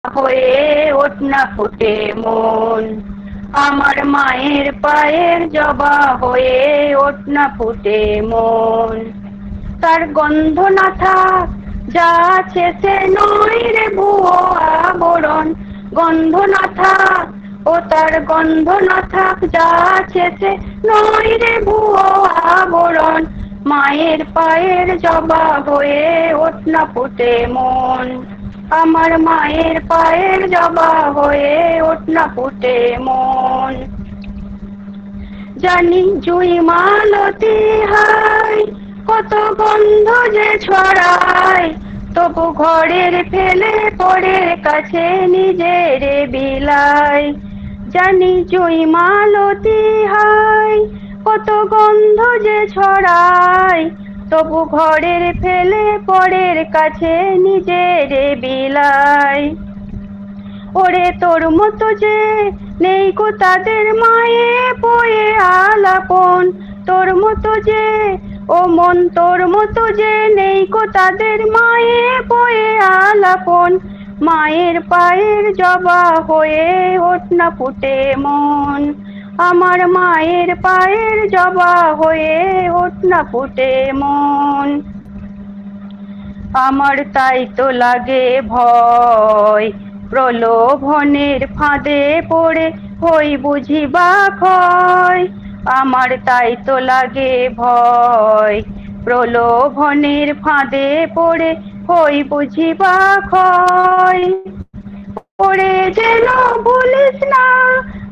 হয়ে ওঠ না ফুটে মন, আমার মায়ের পায়ের জবা হয়ে ওঠ না ফুটে মন। তার গন্ধ না থাক যা আছে সে নয় রে ভুয়ো আবরণ, গন্ধ না থাক ও তার গন্ধ না থাক যা আছে সে নয় রে ভুয়ো আবরণ। মায়ের পায়ের জবা হয়ে ওঠ না ফুটে মন, আমার মায়ের পায়ের জবা হয়ে ওঠ না ফুটে মন। জানি জুই মালতী হায় কত গন্ধ যে ছড়ায়, তবু ঘরের ফেলে পরের কাছে নিজের বিলাই। জানি জুই মালতী হায় কত গন্ধ যে ছড়ায়, তবু ঘরের ফেলে পরের কাছে নিজের বিলাই। ওরে তোর মতো যে নেই গো তাদের মায়ে বয়ে আলাপন, তোর মতো যে ও মন তোর মতো যে নেই গো তাদের মায়ে বয়ে আলাপন। মায়ের পায়ের জবা হয়ে ওঠ না ফুটে মন, আমার মায়ের পায়ের জবা হয়ে ওঠ না ফুটে মন। আমার তাই তো লাগে ভয় প্রলোভনের ফাঁদে পড়ে হই বুঝি বা ক্ষয়, আমার তাই তো লাগে ভয় প্রলোভনের ফাঁদে পড়ে হই বুঝি বা ক্ষয়। ওরে যেন ভুলিস না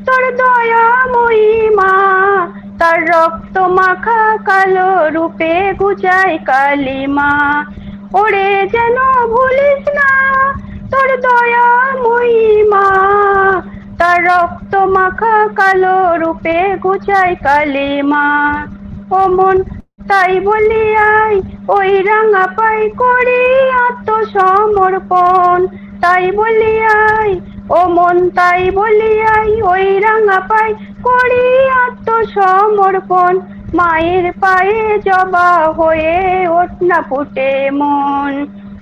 তোর দয়াময়ী মা, তার রক্ত মাখা কালো রূপে গুজায় কালিমা। ওরে যেন ভুলিস না তোর দয়াময়ী মা, তার রক্ত মাখা কালো রূপে গুজায় কালিমা। ও মন তাই বলিয়াই ওই রাঙা পাই করি আত্মসমর্পণ, তাই বলিয়াই ও মন তাই বলিয়াই ওই রাঙা পাই করি আত্মসমর্পণ। মায়ের পায়ে জবা হয়ে ওঠ না ফুটে মন,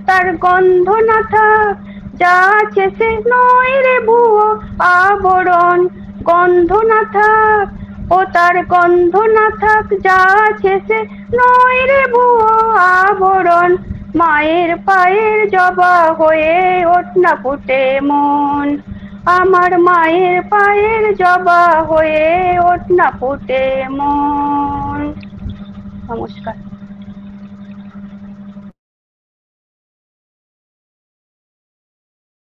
তার গন্ধ না থাক যা আছে সে নয় রে ভুয়ো আবরণ, গন্ধ না থাক ও তার গন্ধ না থাক যা আছে সে নয় রে ভুয়ো আবরণ। মায়ের পায়ের জবা হয়ে ওঠ না ফুটে মন, আমার মায়ের পায়ের জবা হয়ে ওঠ না ফুটে মন। নমস্কার।